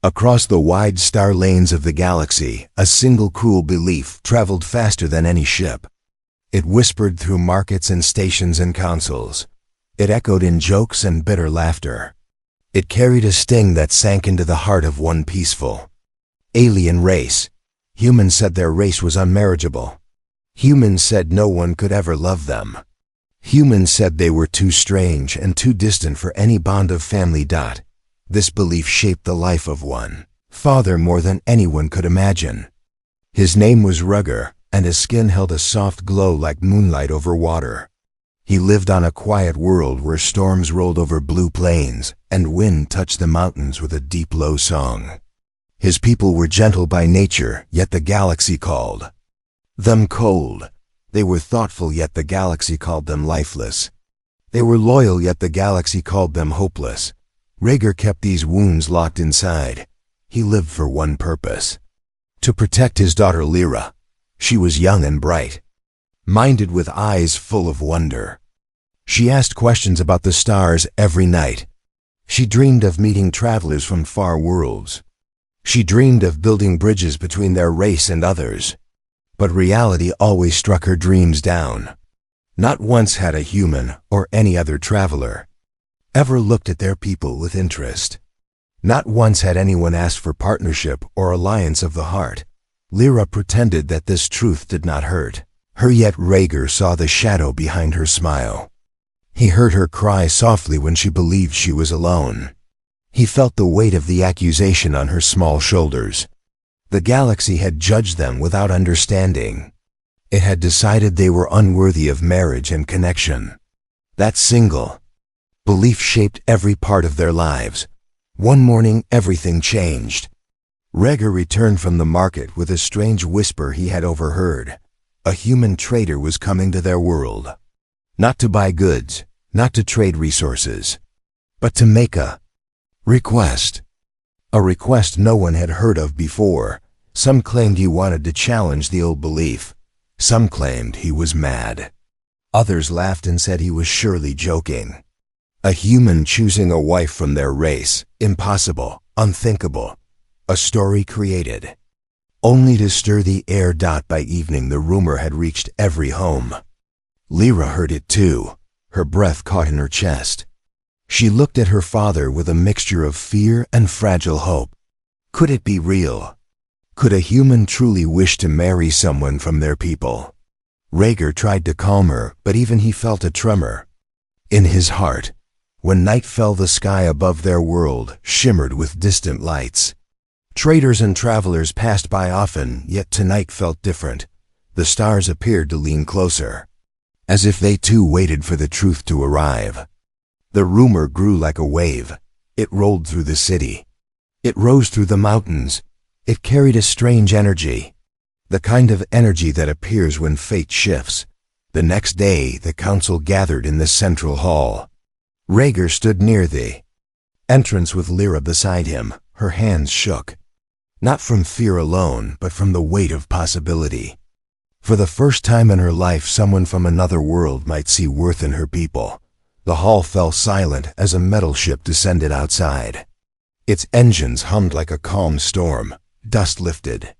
Across the wide star lanes of the galaxy, a single cruel belief traveled faster than any ship. It whispered through markets and stations and councils. It echoed in jokes and bitter laughter. It carried a sting that sank into the heart of one peaceful, alien race. Humans said their race was unmarriageable. Humans said no one could ever love them. Humans said they were too strange and too distant for any bond of family. This belief shaped the life of one father more than anyone could imagine. His name was Rugger, and his skin held a soft glow like moonlight over water. He lived on a quiet world where storms rolled over blue plains and wind touched the mountains with a deep low song. His people were gentle by nature, yet the galaxy called them cold. They were thoughtful, yet the galaxy called them lifeless. They were loyal, yet the galaxy called them hopeless. Rhaegar kept these wounds locked inside. He lived for one purpose: to protect his daughter Lyra. She was young and bright, minded with eyes full of wonder. She asked questions about the stars every night. She dreamed of meeting travelers from far worlds. She dreamed of building bridges between their race and others. But reality always struck her dreams down. Not once had a human or any other traveler ever looked at their people with interest. Not once had anyone asked for partnership or alliance of the heart. Lyra pretended that this truth did not hurt her, yet Rhaegar saw the shadow behind her smile. He heard her cry softly when she believed she was alone. He felt the weight of the accusation on her small shoulders. The galaxy had judged them without understanding. It had decided they were unworthy of marriage and connection. That single belief shaped every part of their lives. One morning, everything changed. Rhaegar returned from the market with a strange whisper he had overheard. A human trader was coming to their world. Not to buy goods, not to trade resources, but to make a request. A request no one had heard of before. Some claimed he wanted to challenge the old belief. Some claimed he was mad. Others laughed and said he was surely joking. A human choosing a wife from their race. Impossible, unthinkable. A story created only to stir the air. By evening, the rumor had reached every home. Lyra heard it too. Her breath caught in her chest. She looked at her father with a mixture of fear and fragile hope. Could it be real? Could a human truly wish to marry someone from their people? Rhaegar tried to calm her, but even he felt a tremor in his heart. When night fell, the sky above their world shimmered with distant lights. Traders and travelers passed by often, yet tonight felt different. The stars appeared to lean closer, as if they too waited for the truth to arrive. The rumor grew like a wave. It rolled through the city. It rose through the mountains. It carried a strange energy, the kind of energy that appears when fate shifts. The next day, the council gathered in the central hall. Rhaegar stood near the entrance with Lyra beside him. Her hands shook, not from fear alone, but from the weight of possibility. For the first time in her life, someone from another world might see worth in her people. The hall fell silent as a metal ship descended outside. Its engines hummed like a calm storm. Dust lifted.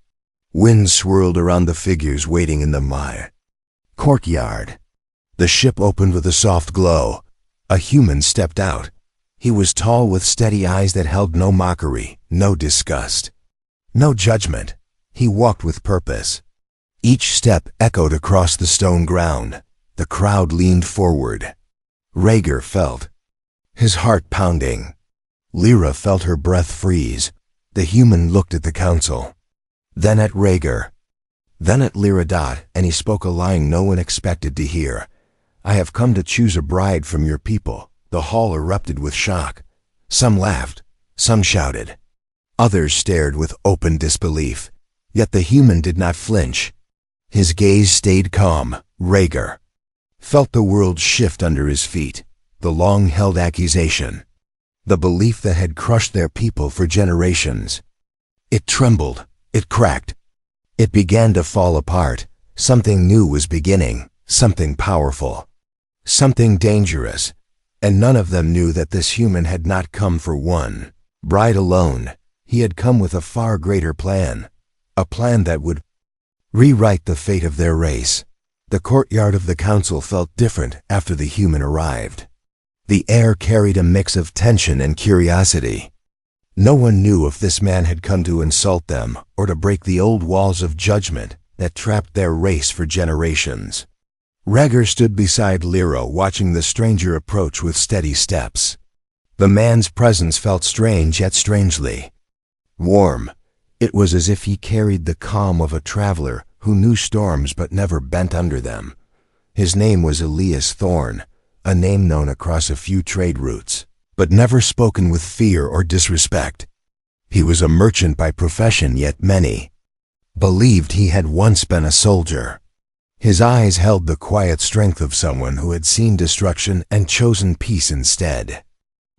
Wind swirled around the figures waiting in the courtyard. The ship opened with a soft glow. A human stepped out. He was tall, with steady eyes that held no mockery, no disgust, no judgment. He walked with purpose. Each step echoed across the stone ground. The crowd leaned forward. Rhaegar felt his heart pounding. Lyra felt her breath freeze. The human looked at the council, then at Rhaegar, then at Lyra. And he spoke a line no one expected to hear. "I have come to choose a bride from your people." The hall erupted with shock. Some laughed, some shouted. Others stared with open disbelief. Yet the human did not flinch. His gaze stayed calm. Rhaegar felt the world shift under his feet. The long-held accusation, the belief that had crushed their people for generations. It trembled. It cracked. It began to fall apart. Something new was beginning. Something powerful. Something dangerous. And none of them knew that this human had not come for one bride alone. He had come with a far greater plan, a plan that would rewrite the fate of their race. The courtyard of the council felt different after the human arrived. The air carried a mix of tension and curiosity. No one knew if this man had come to insult them or to break the old walls of judgment that trapped their race for generations. Rhaegar stood beside Lyra, watching the stranger approach with steady steps. The man's presence felt strange, yet strangely warm. It was as if he carried the calm of a traveler who knew storms but never bent under them. His name was Elias Thorne, a name known across a few trade routes, but never spoken with fear or disrespect. He was a merchant by profession, yet many believed he had once been a soldier. His eyes held the quiet strength of someone who had seen destruction and chosen peace instead.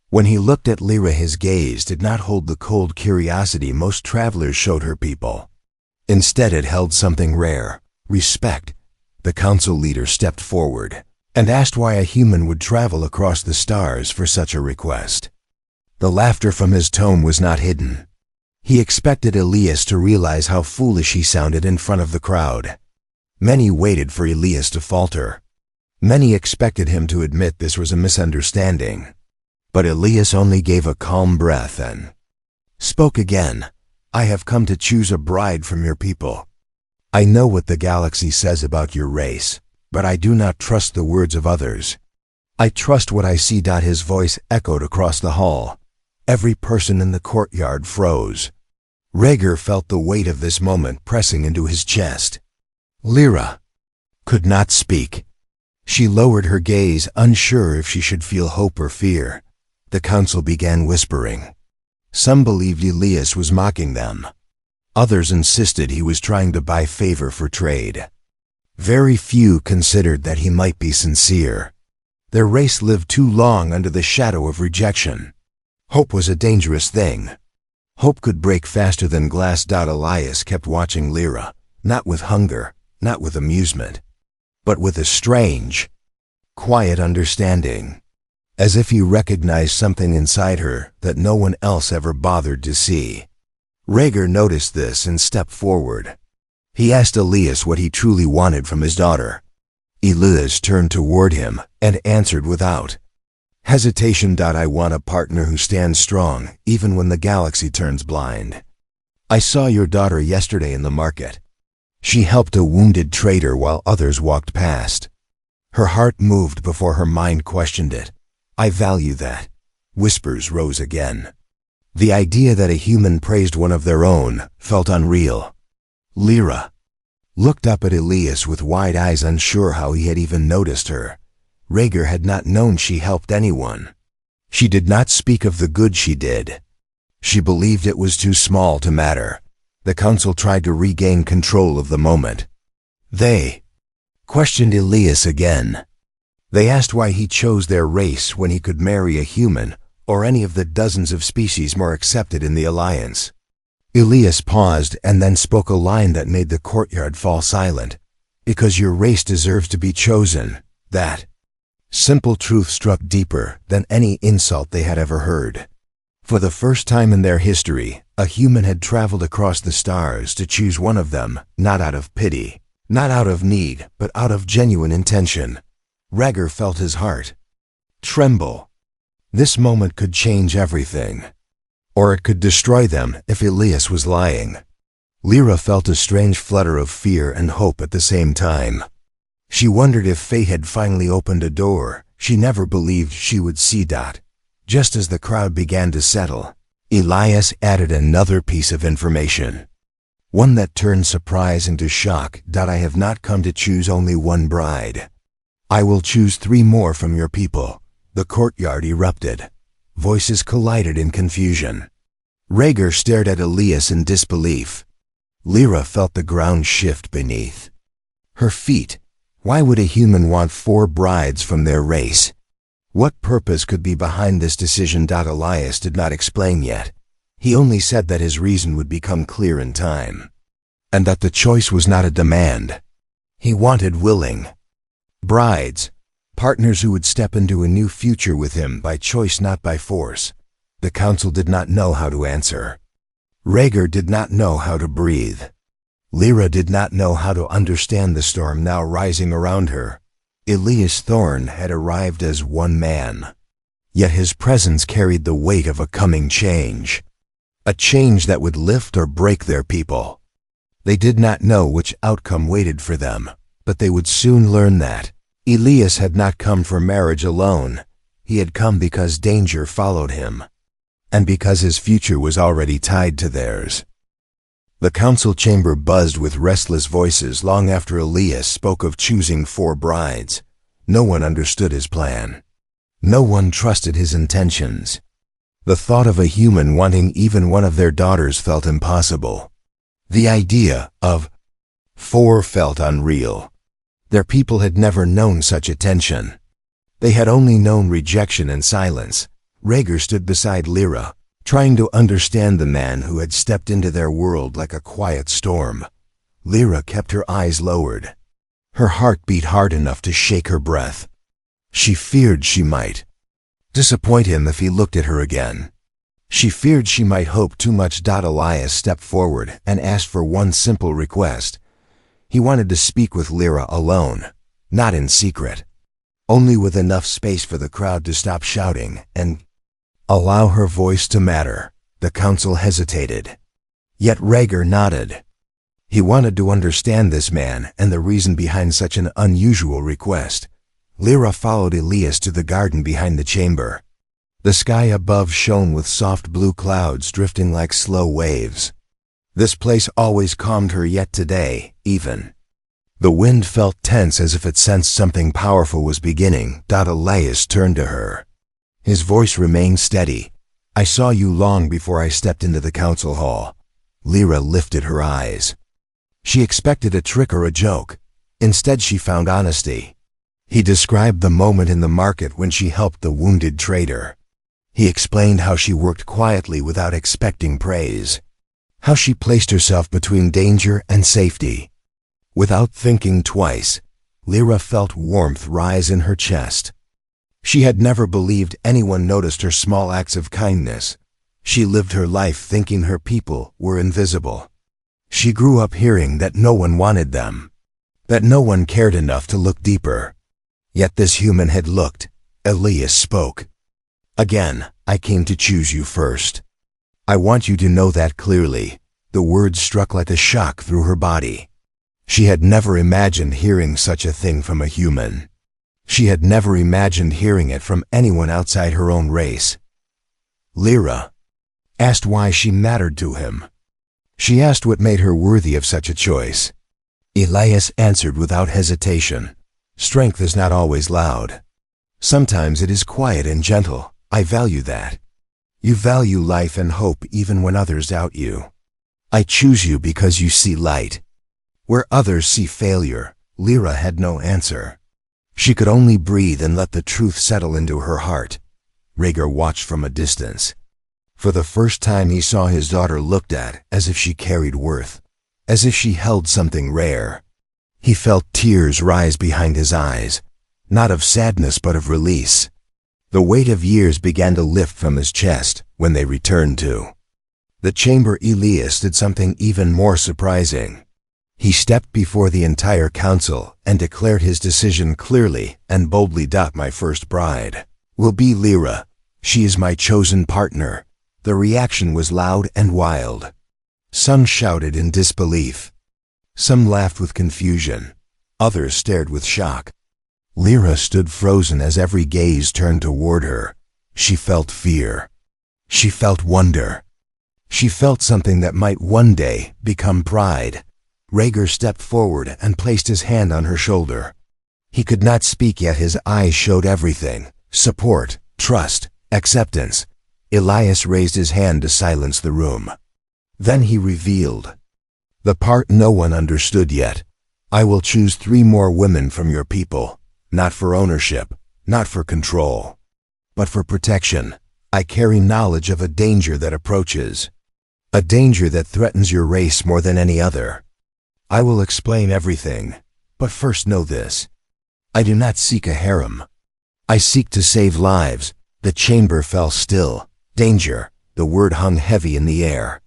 When he looked at Lyra, his gaze did not hold the cold curiosity most travelers showed her people. Instead, it held something rare, respect. The council leader stepped forward and asked why a human would travel across the stars for such a request. The laughter from his tone was not hidden. He expected Elias to realize how foolish he sounded in front of the crowd. Many waited for Elias to falter. Many expected him to admit this was a misunderstanding. But Elias only gave a calm breath and spoke again. "I have come to choose a bride from your people. I know what the galaxy says about your race, but I do not trust the words of others. I trust what I see." His voice echoed across the hall. Every person in the courtyard froze. Rhaegar felt the weight of this moment pressing into his chest. Lyra could not speak. She lowered her gaze, unsure if she should feel hope or fear. The council began whispering. Some believed Elias was mocking them. Others insisted he was trying to buy favor for trade. Very few considered that he might be sincere. Their race lived too long under the shadow of rejection. Hope was a dangerous thing. Hope could break faster than glass. Elias kept watching Lyra, not with hunger, not with amusement, but with a strange, quiet understanding, as if he recognized something inside her that no one else ever bothered to see. Rhaegar noticed this and stepped forward. He asked Elias what he truly wanted from his daughter. Elias turned toward him and answered without hesitation. "I want a partner who stands strong, even when the galaxy turns blind. I saw your daughter yesterday in the market. She helped a wounded trader while others walked past. Her heart moved before her mind questioned it. I value that." Whispers rose again. The idea that a human praised one of their own felt unreal. Lyra looked up at Elias with wide eyes, unsure how he had even noticed her. Rhaegar had not known she helped anyone. She did not speak of the good she did. She believed it was too small to matter. The council tried to regain control of the moment. They questioned Elias again. They asked why he chose their race when he could marry a human or any of the dozens of species more accepted in the alliance. Elias paused and then spoke a line that made the courtyard fall silent. "Because your race deserves to be chosen." That simple truth struck deeper than any insult they had ever heard. For the first time in their history, a human had traveled across the stars to choose one of them, not out of pity, not out of need, but out of genuine intention. Rhaegar felt his heart tremble. This moment could change everything. Or it could destroy them if Elias was lying. Lyra felt a strange flutter of fear and hope at the same time. She wondered if fate had finally opened a door she never believed she would see. Just as the crowd began to settle, Elias added another piece of information. One that turned surprise into shock. "I have not come to choose only one bride. I will choose 3 more from your people." The courtyard erupted. Voices collided in confusion. Rhaegar stared at Elias in disbelief. Lyra felt the ground shift beneath her feet. Why would a human want 4 brides from their race? What purpose could be behind this decision? Elias did not explain yet. He only said that his reason would become clear in time, and that the choice was not a demand. He wanted willing brides, partners who would step into a new future with him by choice, not by force. The council did not know how to answer. Rhaegar did not know how to breathe. Lyra did not know how to understand the storm now rising around her. Elias Thorne had arrived as one man. Yet his presence carried the weight of a coming change. A change that would lift or break their people. They did not know which outcome waited for them, but they would soon learn that. Elias had not come for marriage alone. He had come because danger followed him, and because his future was already tied to theirs. The council chamber buzzed with restless voices long after Elias spoke of choosing 4 brides. No one understood his plan. No one trusted his intentions. The thought of a human wanting even one of their daughters felt impossible. The idea of 4 felt unreal. Their people had never known such attention. They had only known rejection and silence. Rhaegar stood beside Lyra, trying to understand the man who had stepped into their world like a quiet storm. Lyra kept her eyes lowered. Her heart beat hard enough to shake her breath. She feared she might disappoint him if he looked at her again. She feared she might hope too much. Elias stepped forward and asked for one simple request. He wanted to speak with Lyra alone, not in secret, only with enough space for the crowd to stop shouting and allow her voice to matter. The council hesitated. Yet Rhaegar nodded. He wanted to understand this man and the reason behind such an unusual request. Lyra followed Elias to the garden behind the chamber. The sky above shone with soft blue clouds drifting like slow waves. This place always calmed her, yet today, even. The wind felt tense as if it sensed something powerful was beginning. Elias turned to her. His voice remained steady. "I saw you long before I stepped into the council hall." Lyra lifted her eyes. She expected a trick or a joke. Instead, she found honesty. He described the moment in the market when she helped the wounded trader. He explained how she worked quietly without expecting praise. How she placed herself between danger and safety. Without thinking twice, Lyra felt warmth rise in her chest. She had never believed anyone noticed her small acts of kindness. She lived her life thinking her people were invisible. She grew up hearing that no one wanted them, that no one cared enough to look deeper. Yet this human had looked. Elias spoke. "Again, I came to choose you first. I want you to know that clearly." The words struck like a shock through her body. She had never imagined hearing such a thing from a human. She had never imagined hearing it from anyone outside her own race. Lyra asked why she mattered to him. She asked what made her worthy of such a choice. Elias answered without hesitation. "Strength is not always loud. Sometimes it is quiet and gentle. I value that. You value life and hope even when others doubt you. I choose you because you see light where others see failure." Lyra had no answer. She could only breathe and let the truth settle into her heart. Rhaegar watched from a distance. For the first time he saw his daughter looked at as if she carried worth, as if she held something rare. He felt tears rise behind his eyes, not of sadness but of release. The weight of years began to lift from his chest when they returned to the chamber. Elias did something even more surprising. He stepped before the entire council and declared his decision clearly and boldly. "My first bride will be Lyra. She is my chosen partner." The reaction was loud and wild. Some shouted in disbelief. Some laughed with confusion. Others stared with shock. Lyra stood frozen as every gaze turned toward her. She felt fear. She felt wonder. She felt something that might one day become pride. Rhaegar stepped forward and placed his hand on her shoulder. He could not speak, yet his eyes showed everything: support, trust, acceptance. Elias raised his hand to silence the room. Then he revealed the part no one understood yet. "I will choose 3 more women from your people, not for ownership, not for control, but for protection. I carry knowledge of a danger that approaches, a danger that threatens your race more than any other. I will explain everything, but first know this. I do not seek a harem. I seek to save lives." The chamber fell still. Danger, the word hung heavy in the air.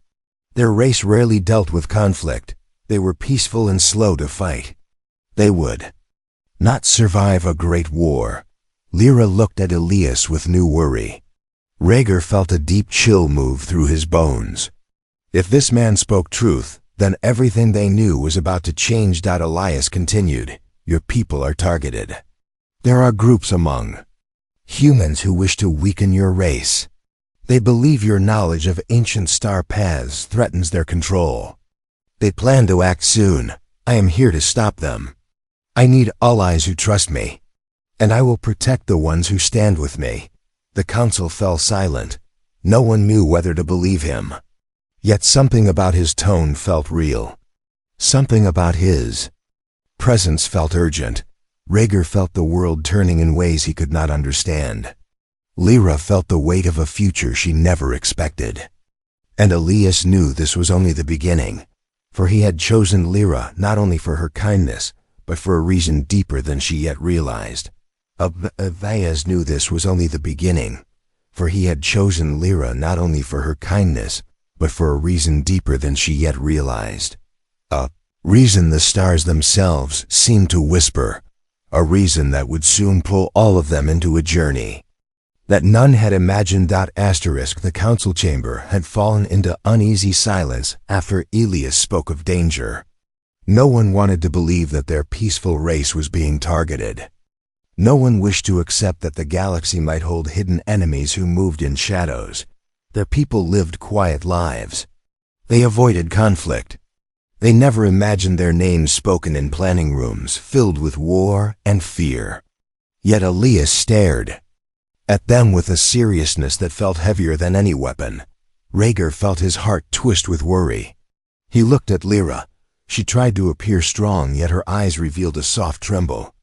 Their race rarely dealt with conflict. They were peaceful and slow to fight. They would not survive a great war. Lyra looked at Elias with new worry. Rhaegar felt a deep chill move through his bones. If this man spoke truth, then everything they knew was about to change. Elias continued, "Your people are targeted. There are groups among humans who wish to weaken your race. They believe your knowledge of ancient star paths threatens their control. They plan to act soon. I am here to stop them. I need allies who trust me, and I will protect the ones who stand with me." The council fell silent. No one knew whether to believe him. Yet something about his tone felt real. Something about his presence felt urgent. Rhaegar felt the world turning in ways he could not understand. Lyra felt the weight of a future she never expected. And Elias knew this was only the beginning, for he had chosen Lyra not only for her kindness, but for a reason deeper than she yet realized. Elias knew this was only the beginning, for he had chosen Lyra not only for her kindness, but for a reason deeper than she yet realized. A reason the stars themselves seemed to whisper, a reason that would soon pull all of them into a journey that none had imagined. The council chamber had fallen into uneasy silence after Elias spoke of danger. No one wanted to believe that their peaceful race was being targeted. No one wished to accept that the galaxy might hold hidden enemies who moved in shadows. Their people lived quiet lives. They avoided conflict. They never imagined their names spoken in planning rooms filled with war and fear. Yet Elias stared at them with a seriousness that felt heavier than any weapon. Rhaegar felt his heart twist with worry. He looked at Lyra. She tried to appear strong, yet her eyes revealed a soft tremble.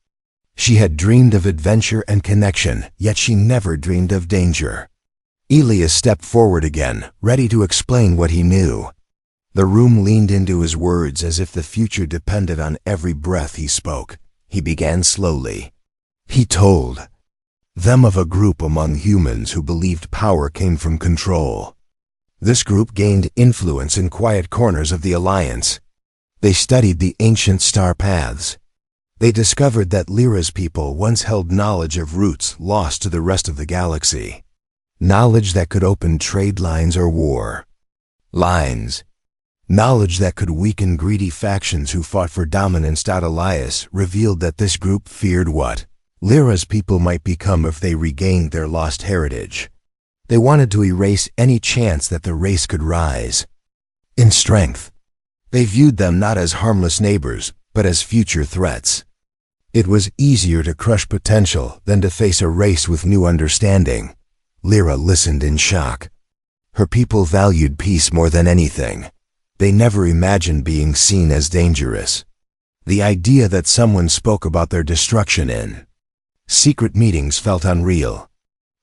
She had dreamed of adventure and connection, yet she never dreamed of danger. Elias stepped forward again, ready to explain what he knew. The room leaned into his words as if the future depended on every breath he spoke. He began slowly. He told them of a group among humans who believed power came from control. This group gained influence in quiet corners of the Alliance. They studied the ancient star paths. They discovered that Lyra's people once held knowledge of routes lost to the rest of the galaxy. Knowledge that could open trade lines or war lines. Knowledge that could weaken greedy factions who fought for dominance. Elias revealed that this group feared what Lyra's people might become if they regained their lost heritage. They wanted to erase any chance that the race could rise in strength. They viewed them not as harmless neighbors, but as future threats. It was easier to crush potential than to face a race with new understanding. Lyra listened in shock. Her people valued peace more than anything. They never imagined being seen as dangerous. The idea that someone spoke about their destruction in secret meetings felt unreal.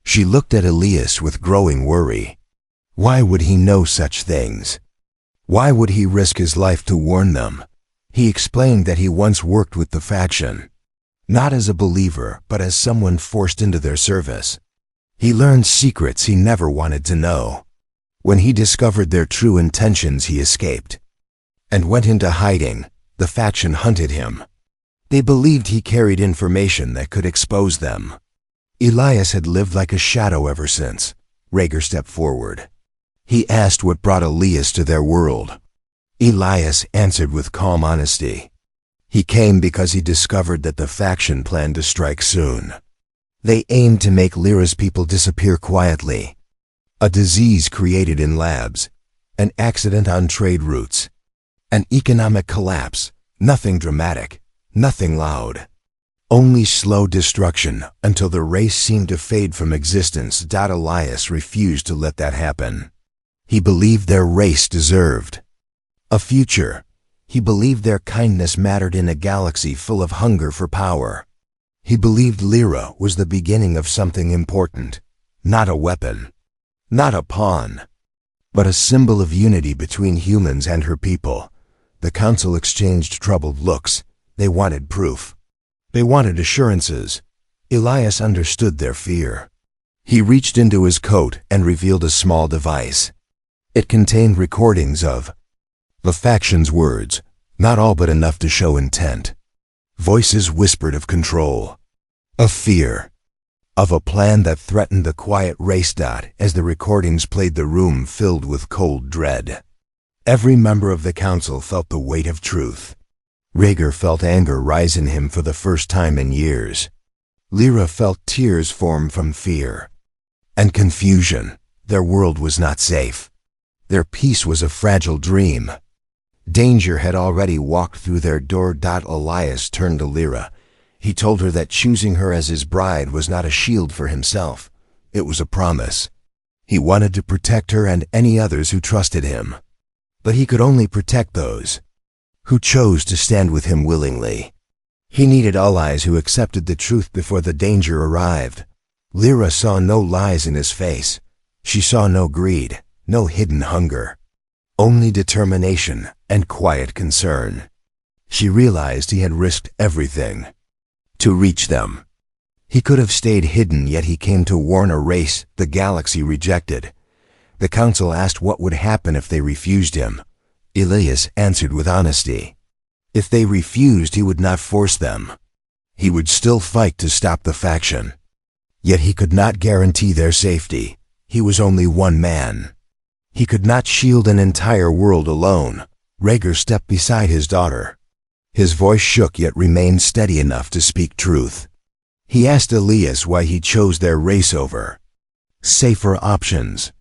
She looked at Elias with growing worry. Why would he know such things? Why would he risk his life to warn them? He explained that he once worked with the faction, not as a believer, but as someone forced into their service. He learned secrets he never wanted to know. When he discovered their true intentions, he escaped and went into hiding. The faction hunted him. They believed he carried information that could expose them. Elias had lived like a shadow ever since. Rhaegar stepped forward. He asked what brought Elias to their world. Elias answered with calm honesty. He came because he discovered that the faction planned to strike soon. They aimed to make Lyra's people disappear quietly. A disease created in labs, an accident on trade routes, an economic collapse, nothing dramatic, nothing loud. Only slow destruction until the race seemed to fade from existence. Elias refused to let that happen. He believed their race deserved a future. He believed their kindness mattered in a galaxy full of hunger for power. He believed Lyra was the beginning of something important, not a weapon, not a pawn, but a symbol of unity between humans and her people. The council exchanged troubled looks. They wanted proof. They wanted assurances. Elias understood their fear. He reached into his coat and revealed a small device. It contained recordings of the faction's words, not all but enough to show intent. Voices whispered of control, of fear, of a plan that threatened the quiet race. As the recordings played, the room filled with cold dread. Every member of the council felt the weight of truth. Rhaegar felt anger rise in him for the first time in years. Lyra felt tears form from fear and confusion. Their world was not safe. Their peace was a fragile dream. Danger had already walked through their door. Elias turned to Lyra. He told her that choosing her as his bride was not a shield for himself. It was a promise. He wanted to protect her and any others who trusted him. But he could only protect those who chose to stand with him willingly. He needed allies who accepted the truth before the danger arrived. Lyra saw no lies in his face. She saw no greed, no hidden hunger. Only determination and quiet concern. She realized he had risked everything to reach them. He could have stayed hidden, yet he came to warn a race the galaxy rejected. The council asked what would happen if they refused him. Elias answered with honesty. If they refused, he would not force them. He would still fight to stop the faction. Yet he could not guarantee their safety. He was only one man. He could not shield an entire world alone. Rhaegar stepped beside his daughter. His voice shook yet remained steady enough to speak truth. He asked Elias why he chose their race over safer options.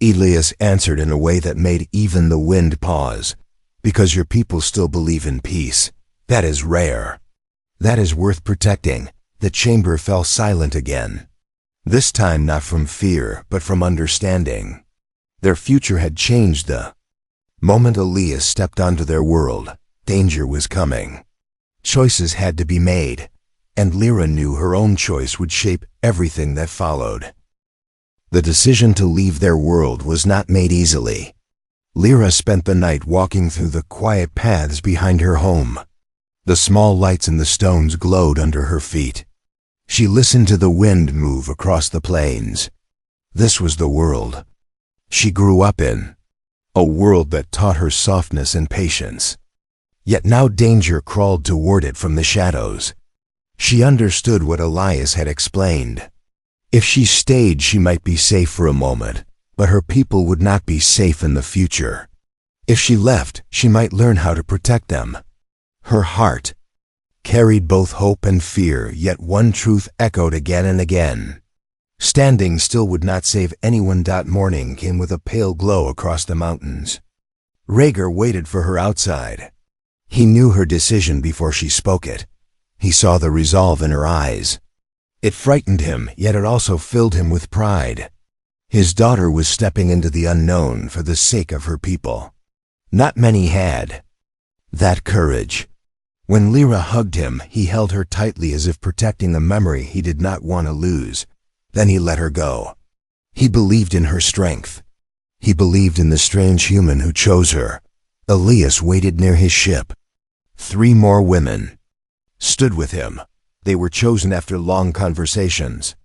Elias answered in a way that made even the wind pause. Because your people still believe in peace. That is rare. That is worth protecting. The chamber fell silent again. This time not from fear, but from understanding. Their future had changed the moment Elias stepped onto their world. Danger was coming. Choices had to be made, and Lyra knew her own choice would shape everything that followed. The decision to leave their world was not made easily. Lyra spent the night walking through the quiet paths behind her home. The small lights in the stones glowed under her feet. She listened to the wind move across the plains. This was the world she grew up in, a world that taught her softness and patience. Yet now danger crawled toward it from the shadows. She understood what Elias had explained. If she stayed, she might be safe for a moment, but her people would not be safe in the future. If she left, she might learn how to protect them. Her heart carried both hope and fear, yet one truth echoed again and again. Standing still would not save anyone. Morning came with a pale glow across the mountains. Rhaegar waited for her outside. He knew her decision before she spoke it. He saw the resolve in her eyes. It frightened him, yet it also filled him with pride. His daughter was stepping into the unknown for the sake of her people. Not many had that courage. When Lyra hugged him, he held her tightly as if protecting a memory he did not want to lose. Then he let her go. He believed in her strength. He believed in the strange human who chose her. Elias waited near his ship. 3 more women stood with him. They were chosen after long conversations.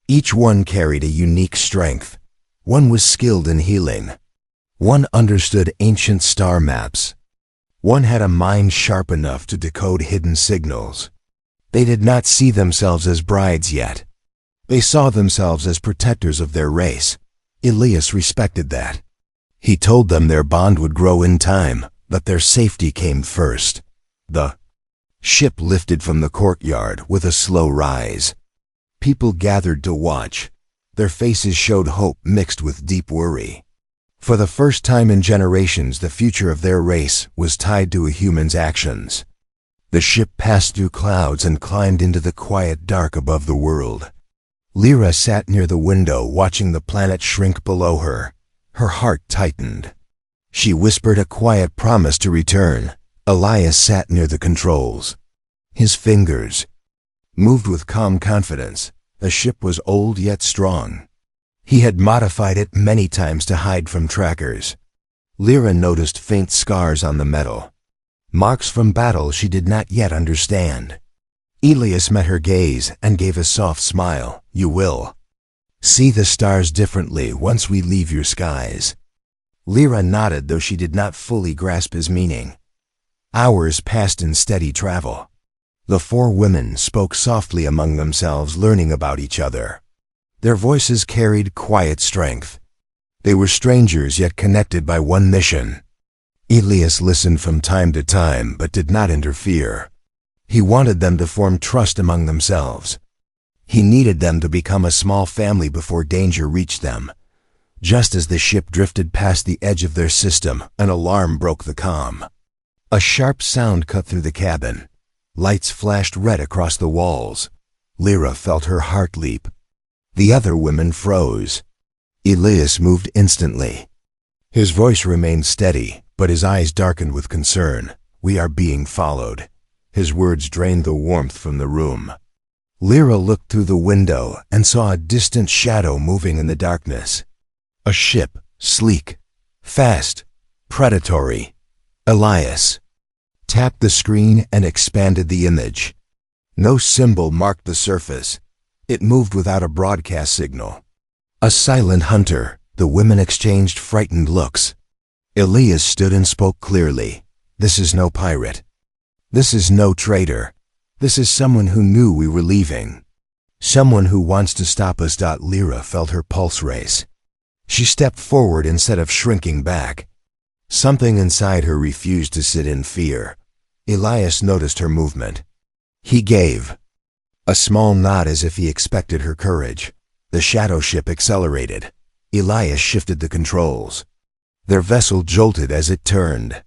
Each one carried a unique strength. One was skilled in healing. One understood ancient star maps. One had a mind sharp enough to decode hidden signals. They did not see themselves as brides yet. They saw themselves as protectors of their race. Elias respected that. He told them their bond would grow in time, but their safety came first. The ship lifted from the courtyard with a slow rise. People gathered to watch. Their faces showed hope mixed with deep worry. For the first time in generations, the future of their race was tied to a human's actions. The ship passed through clouds and climbed into the quiet dark above the world. Lyra sat near the window watching the planet shrink below her. Her heart tightened. She whispered a quiet promise to return. Elias sat near the controls. His fingers moved with calm confidence. The ship was old yet strong. He had modified it many times to hide from trackers. Lyra noticed faint scars on the metal. Marks from battle she did not yet understand. Elias met her gaze and gave a soft smile. You will see the stars differently once we leave your skies. Lyra nodded, though she did not fully grasp his meaning. Hours passed in steady travel. The four women spoke softly among themselves, learning about each other. Their voices carried quiet strength. They were strangers, yet connected by one mission. Elias listened from time to time, but did not interfere. He wanted them to form trust among themselves. He needed them to become a small family before danger reached them. Just as the ship drifted past the edge of their system, an alarm broke the calm. A sharp sound cut through the cabin. Lights flashed red across the walls. Lyra felt her heart leap. The other women froze. Elias moved instantly. His voice remained steady, but his eyes darkened with concern. "We are being followed." His words drained the warmth from the room. Lyra looked through the window and saw a distant shadow moving in the darkness. A ship, sleek, fast, predatory. Elias tapped the screen and expanded the image. No symbol marked the surface. It moved without a broadcast signal. A silent hunter. The women exchanged frightened looks. Elias stood and spoke clearly. "This is no pirate. This is no traitor. This is someone who knew we were leaving. Someone who wants to stop us." Lyra felt her pulse race. She stepped forward instead of shrinking back. Something inside her refused to sit in fear. Elias noticed her movement. He gave a small nod as if he expected her courage. The shadow ship accelerated. Elias shifted the controls. Their vessel jolted as it turned.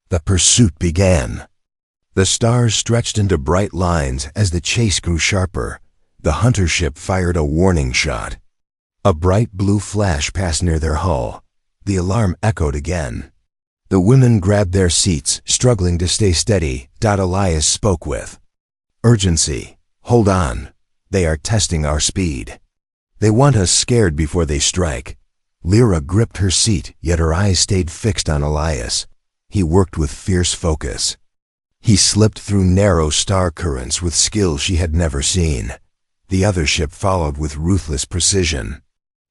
The pursuit began. The stars stretched into bright lines as the chase grew sharper. The hunter ship fired a warning shot. A bright blue flash passed near their hull. The alarm echoed again. The women grabbed their seats, struggling to stay steady. Elias spoke with urgency. "Hold on. They are testing our speed. They want us scared before they strike." Lyra gripped her seat, yet her eyes stayed fixed on Elias. He worked with fierce focus. He slipped through narrow star currents with skill she had never seen. The other ship followed with ruthless precision.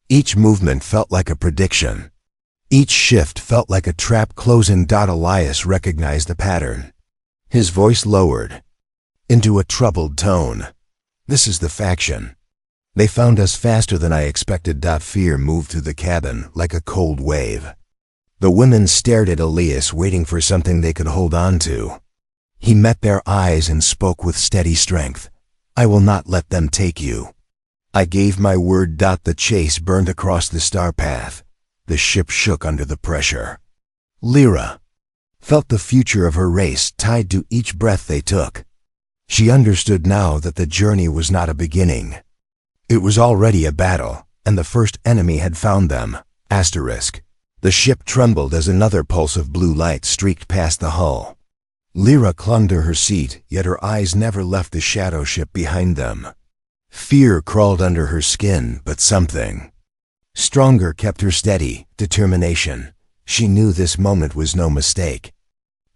Each movement felt like a prediction. Each shift felt like a trap closing. Elias recognized the pattern. His voice lowered into a troubled tone. "This is the faction. They found us faster than I expected." Fear moved through the cabin like a cold wave. The women stared at Elias, waiting for something they could hold on to. He met their eyes and spoke with steady strength. "I will not let them take you. I gave my word." The chase burned across the star path. The ship shook under the pressure. Lyra felt the future of her race tied to each breath they took. She understood now that the journey was not a beginning. It was already a battle, and the first enemy had found them. The ship trembled as another pulse of blue light streaked past the hull. Lyra clung to her seat, yet her eyes never left the shadow ship behind them. Fear crawled under her skin, but something stronger kept her steady. Determination. She knew this moment was no mistake.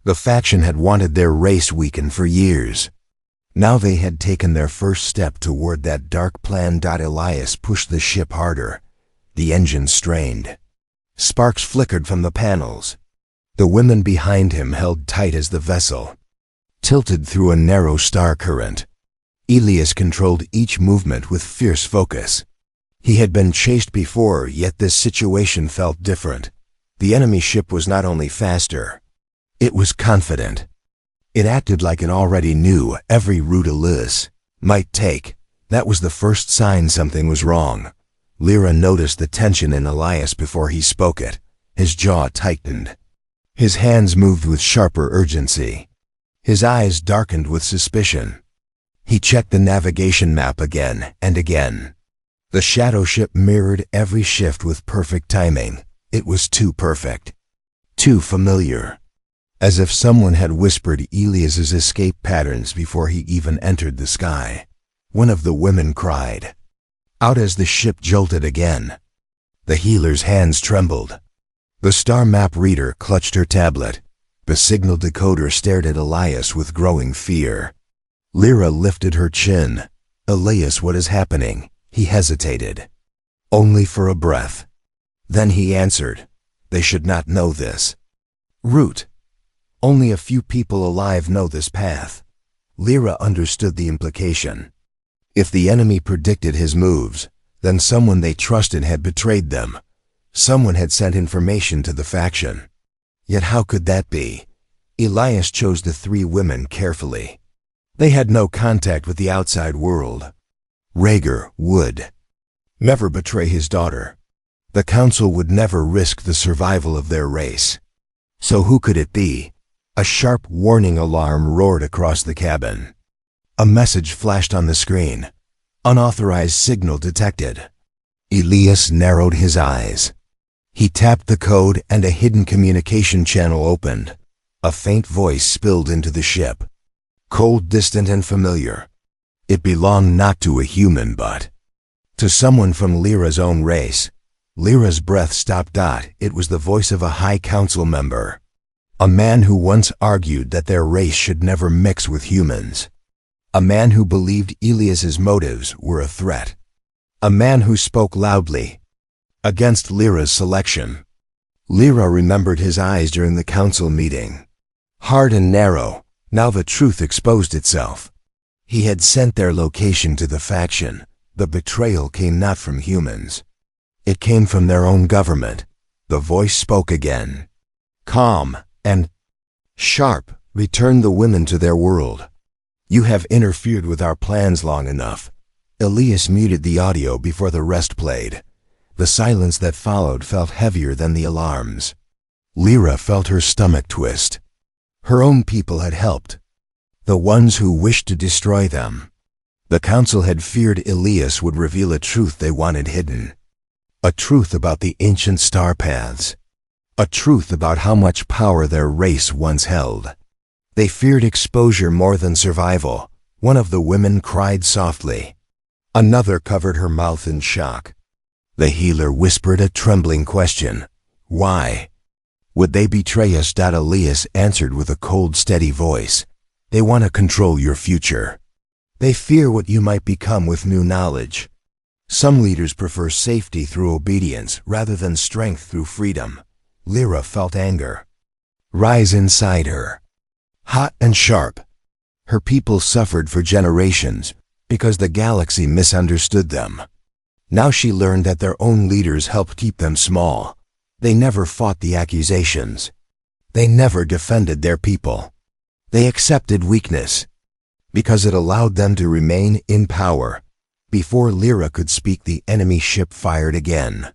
The faction had wanted their race weakened for years. Now they had taken their first step toward that dark plan. Elias pushed the ship harder. The engine strained. Sparks flickered from the panels. The women behind him held tight as the vessel tilted through a narrow star current. Elias controlled each movement with fierce focus. He had been chased before, yet this situation felt different. The enemy ship was not only faster, it was confident. It acted like it already knew every route Elias might take. That was the first sign something was wrong. Lyra noticed the tension in Elias before he spoke it. His jaw tightened. His hands moved with sharper urgency. His eyes darkened with suspicion. He checked the navigation map again and again. The shadow ship mirrored every shift with perfect timing. It was too perfect. Too familiar. As if someone had whispered Elias's escape patterns before he even entered the sky. One of the women cried out as the ship jolted again. The healer's hands trembled. The star map reader clutched her tablet. The signal decoder stared at Elias with growing fear. Lyra lifted her chin. "Elias, what is happening?" He hesitated. Only for a breath. Then he answered. They should not know this. Root. Only a few people alive know this path. Lyra understood the implication. If the enemy predicted his moves, then someone they trusted had betrayed them. Someone had sent information to the faction. Yet how could that be? Elias chose the three women carefully. They had no contact with the outside world. Rhaegar would never betray his daughter. The council would never risk the survival of their race. So who could it be? A sharp warning alarm roared across the cabin. A message flashed on the screen. Unauthorized signal detected. Elias narrowed his eyes. He tapped the code and a hidden communication channel opened. A faint voice spilled into the ship. Cold, distant, and familiar. It belonged not to a human but to someone from Lyra's own race. Lyra's breath stopped. It was the voice of a High Council member. A man who once argued that their race should never mix with humans. A man who believed Elias's motives were a threat. A man who spoke loudly against Lyra's selection. Lyra remembered his eyes during the council meeting. Hard and narrow, now the truth exposed itself. He had sent their location to the faction. The betrayal came not from humans. It came from their own government. The voice spoke again. Calm and sharp. Return the women to their world. You have interfered with our plans long enough. Elias muted the audio before the rest played. The silence that followed felt heavier than the alarms. Lyra felt her stomach twist. Her own people had helped. The ones who wished to destroy them. The council had feared Elias would reveal a truth they wanted hidden. A truth about the ancient star paths. A truth about how much power their race once held. They feared exposure more than survival. One of the women cried softly. Another covered her mouth in shock. The healer whispered a trembling question. Why? Would they betray us? Elias answered with a cold, steady voice. They want to control your future. They fear what you might become with new knowledge. Some leaders prefer safety through obedience rather than strength through freedom. Lyra felt anger rise inside her. Hot and sharp. Her people suffered for generations because the galaxy misunderstood them. Now she learned that their own leaders helped keep them small. They never fought the accusations. They never defended their people. They accepted weakness because it allowed them to remain in power. Before Lyra could speak, the enemy ship fired again.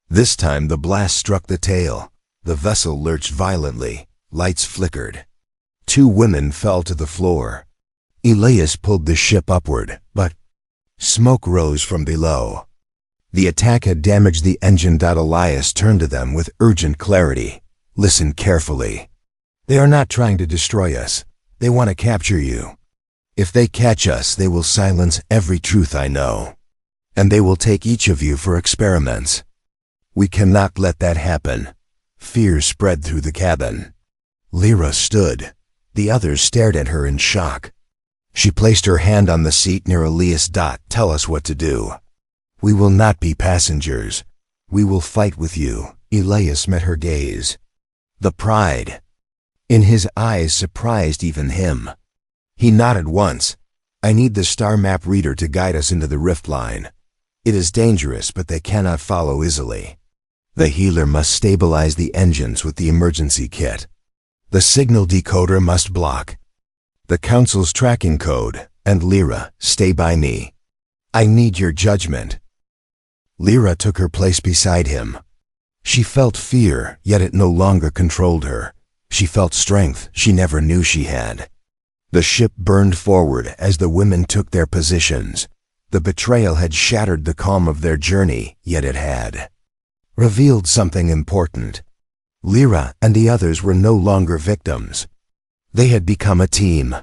This time the blast struck the tail. The vessel lurched violently. Lights flickered. Two women fell to the floor. Elias pulled the ship upward, but smoke rose from below. The attack had damaged the engine. Elias turned to them with urgent clarity. Listen carefully. They are not trying to destroy us. They want to capture you. If they catch us, they will silence every truth I know. And they will take each of you for experiments. We cannot let that happen. Fear spread through the cabin. Lyra stood. The others stared at her in shock. She placed her hand on the seat near Elias. Tell us what to do. We will not be passengers. We will fight with you. Elias met her gaze. The pride in his eyes surprised even him. He nodded once. I need the star map reader to guide us into the rift line. It is dangerous, but they cannot follow easily. The healer must stabilize the engines with the emergency kit. The signal decoder must block the council's tracking code. And Lyra, stay by me. I need your judgment. Lyra took her place beside him. She felt fear, yet it no longer controlled her. She felt strength she never knew she had. The ship burned forward as the women took their positions. The betrayal had shattered the calm of their journey, yet it had revealed something important. Lyra and the others were no longer victims. They had become a team.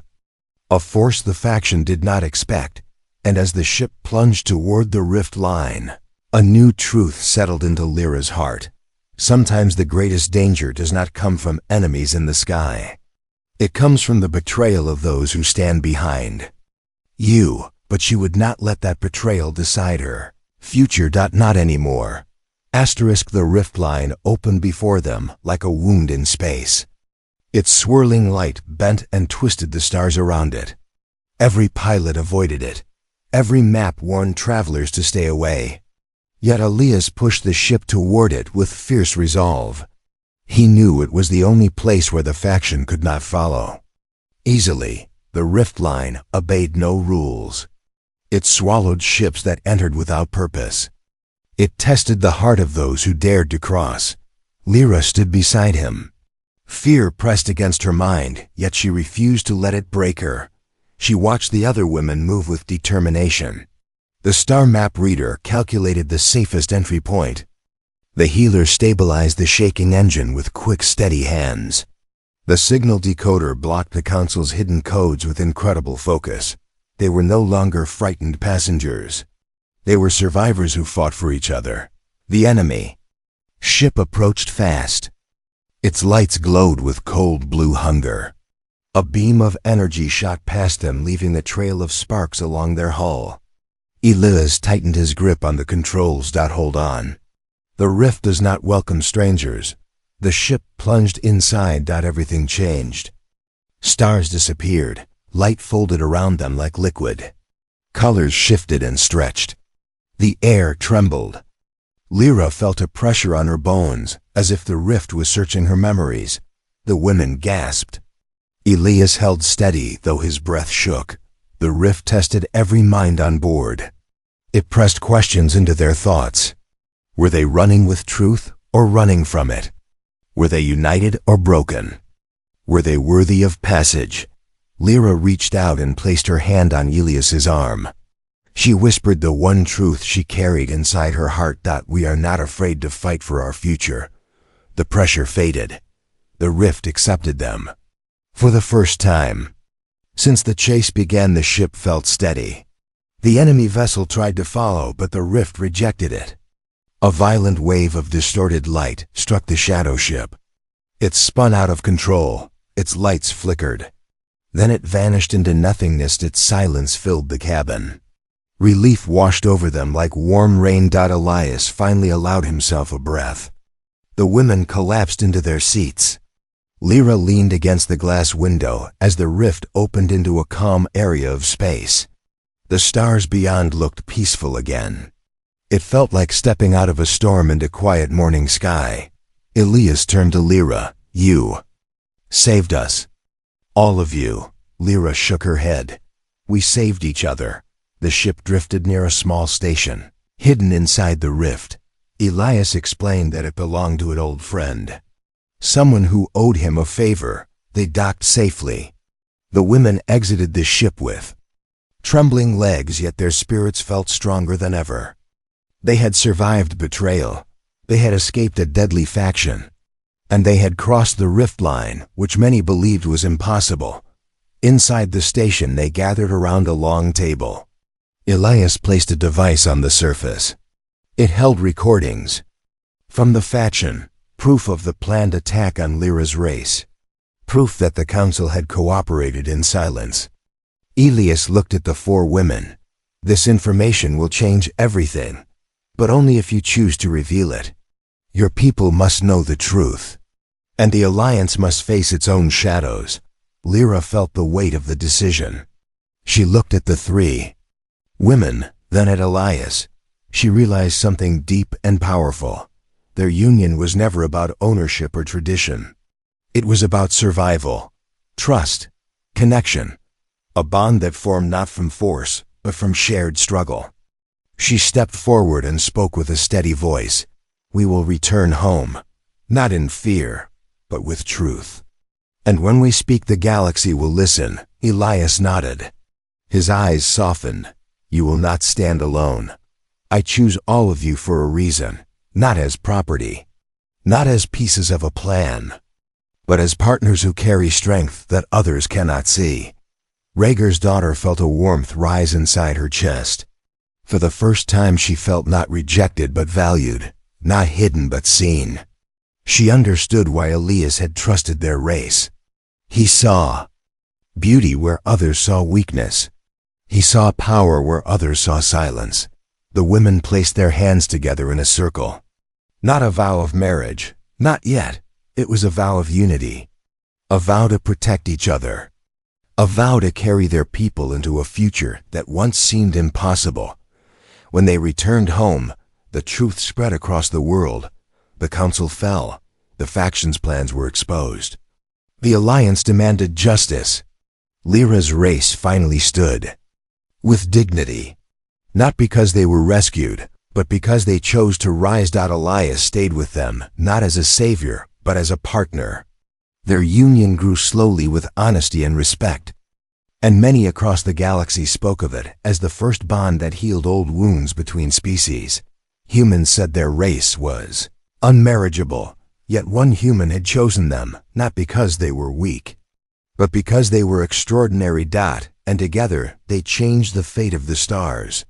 A force the faction did not expect. And as the ship plunged toward the rift line, a new truth settled into Lyra's heart. Sometimes the greatest danger does not come from enemies in the sky. It comes from the betrayal of those who stand behind you, but she would not let that betrayal decide her future. Not anymore. The rift line opened before them like a wound in space. Its swirling light bent and twisted the stars around it. Every pilot avoided it. Every map warned travelers to stay away. Yet Elias pushed the ship toward it with fierce resolve. He knew it was the only place where the faction could not follow. Easily, the rift line obeyed no rules. It swallowed ships that entered without purpose. It tested the heart of those who dared to cross. Lyra stood beside him. Fear pressed against her mind, yet she refused to let it break her. She watched the other women move with determination. The star map reader calculated the safest entry point. The healer stabilized the shaking engine with quick, steady hands. The signal decoder blocked the Council's hidden codes with incredible focus. They were no longer frightened passengers. They were survivors who fought for each other. The enemy. Ship approached fast. Its lights glowed with cold blue hunger. A beam of energy shot past them, leaving a trail of sparks along their hull. Elias tightened his grip on the controls. Hold on. The rift does not welcome strangers. The ship plunged inside. Everything changed. Stars disappeared. Light folded around them like liquid. Colors shifted and stretched. The air trembled. Lyra felt a pressure on her bones, as if the rift was searching her memories. The women gasped. Elias held steady, though his breath shook. The rift tested every mind on board. It pressed questions into their thoughts. Were they running with truth or running from it? Were they united or broken? Were they worthy of passage? Lyra reached out and placed her hand on Elias's arm. She whispered the one truth she carried inside her heart. We are not afraid to fight for our future. The pressure faded. The rift accepted them. For the first time. Since the chase began, the ship felt steady. The enemy vessel tried to follow, but the rift rejected it. A violent wave of distorted light struck the shadow ship. It spun out of control. Its lights flickered. Then it vanished into nothingness. Its silence filled the cabin. Relief washed over them like warm rain. Elias finally allowed himself a breath. The women collapsed into their seats. Lyra leaned against the glass window as the rift opened into a calm area of space. The stars beyond looked peaceful again. It felt like stepping out of a storm into quiet morning sky. Elias turned to Lyra. You saved us. All of you. Lyra shook her head. We saved each other. The ship drifted near a small station, hidden inside the rift. Elias explained that it belonged to an old friend. Someone who owed him a favor. They docked safely. The women exited the ship with trembling legs, yet their spirits felt stronger than ever. They had survived betrayal. They had escaped a deadly faction. And they had crossed the rift line, which many believed was impossible. Inside the station, they gathered around a long table. Elias placed a device on the surface. It held recordings from the faction, proof of the planned attack on Lyra's race, proof that the council had cooperated in silence. Elias looked at the four women. This information will change everything, but only if you choose to reveal it. Your people must know the truth, and the Alliance must face its own shadows. Lyra felt the weight of the decision. She looked at the three women, then at Elias. She realized something deep and powerful. Their union was never about ownership or tradition. It was about survival, trust, connection, a bond that formed not from force, but from shared struggle. She stepped forward and spoke with a steady voice. We will return home, not in fear, but with truth. And when we speak, the galaxy will listen. Elias nodded. His eyes softened. You will not stand alone. I choose all of you for a reason, not as property, not as pieces of a plan, but as partners who carry strength that others cannot see. Rhaegar's daughter felt a warmth rise inside her chest. For the first time she felt not rejected but valued, not hidden but seen. She understood why Elias had trusted their race. He saw beauty where others saw weakness. He saw power where others saw silence. The women placed their hands together in a circle. Not a vow of marriage, not yet. It was a vow of unity. A vow to protect each other. A vow to carry their people into a future that once seemed impossible. When they returned home, the truth spread across the world. The council fell. The factions' plans were exposed. The alliance demanded justice. Lyra's race finally stood. With dignity. Not because they were rescued, but because they chose to rise. Elias stayed with them, not as a savior, but as a partner. Their union grew slowly with honesty and respect. And many across the galaxy spoke of it as the first bond that healed old wounds between species. Humans said their race was unmarriageable, yet one human had chosen them, not because they were weak, but because they were extraordinary. And together they changed the fate of the stars.